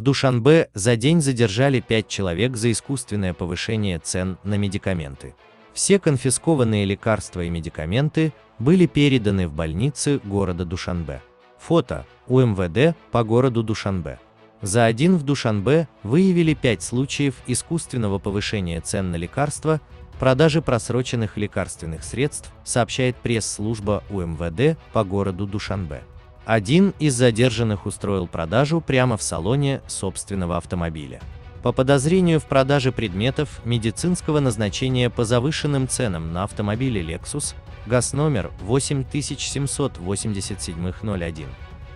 Душанбе за день задержали 5 человек за искусственное повышение цен на медикаменты. Все конфискованные лекарства и медикаменты были переданы в больницы города Душанбе. Фото УМВД по городу Душанбе. За день в Душанбе выявили 5 случаев искусственного повышения цен на лекарства, продажи просроченных лекарственных средств, сообщает пресс-служба УМВД по городу Душанбе. Один из задержанных устроил продажу прямо в салоне собственного автомобиля. По подозрению в продаже предметов медицинского назначения по завышенным ценам на автомобиле Lexus, ГАЗ номер 8787-01,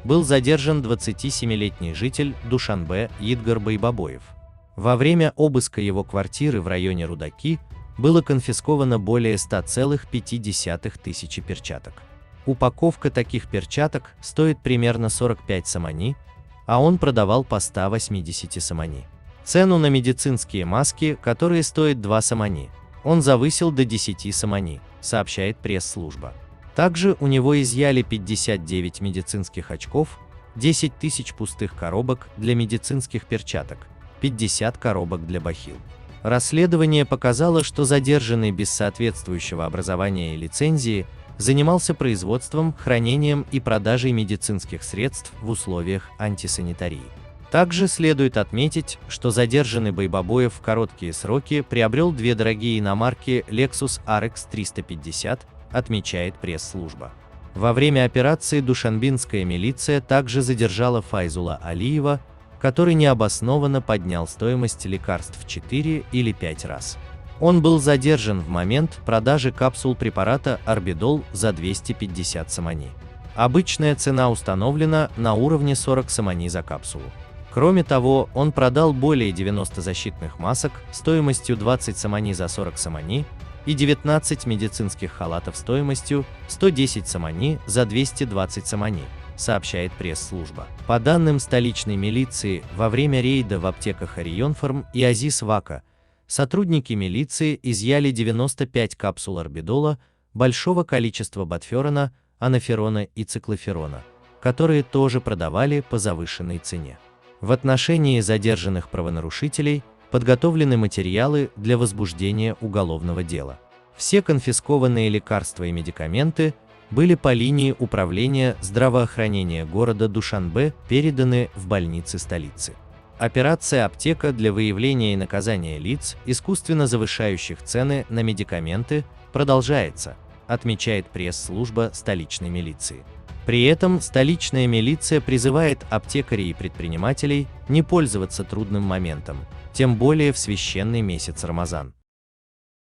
был задержан 27-летний житель Душанбе Идгар Байбабоев. Во время обыска его квартиры в районе Рудаки было конфисковано более 100,5 тысячи перчаток. Упаковка таких перчаток стоит примерно 45 самани, а он продавал по 180 самани. Цену на медицинские маски, которые стоят 2 самани, он завысил до 10 самани, сообщает пресс-служба. Также у него изъяли 59 медицинских очков, 10 тысяч пустых коробок для медицинских перчаток, 50 коробок для бахил. Расследование показало, что задержанный без соответствующего образования и лицензии занимался производством, хранением и продажей медицинских средств в условиях антисанитарии. Также следует отметить, что задержанный Байбабоев в короткие сроки приобрел 2 дорогие иномарки Lexus RX 350, отмечает пресс-служба. Во время операции душанбинская милиция также задержала Файзула Алиева, который необоснованно поднял стоимость лекарств в 4 или 5 раз. Он был задержан в момент продажи капсул препарата Орбидол за 250 самани. Обычная цена установлена на уровне 40 самани за капсулу. Кроме того, он продал более 90 защитных масок стоимостью 20 самани за 40 самани и 19 медицинских халатов стоимостью 110 самани за 220 самани, сообщает пресс-служба. По данным столичной милиции, во время рейда в аптеках Орионфарм и Азис Вака сотрудники милиции изъяли 95 капсул орбидола, большого количества ботферона, анаферона и циклоферона, которые тоже продавали по завышенной цене. В отношении задержанных правонарушителей подготовлены материалы для возбуждения уголовного дела. Все конфискованные лекарства и медикаменты были по линии управления здравоохранения города Душанбе переданы в больницы столицы. Операция «Аптека» для выявления и наказания лиц, искусственно завышающих цены на медикаменты, продолжается, отмечает пресс-служба столичной милиции. При этом столичная милиция призывает аптекарей и предпринимателей не пользоваться трудным моментом, тем более в священный месяц Рамазан.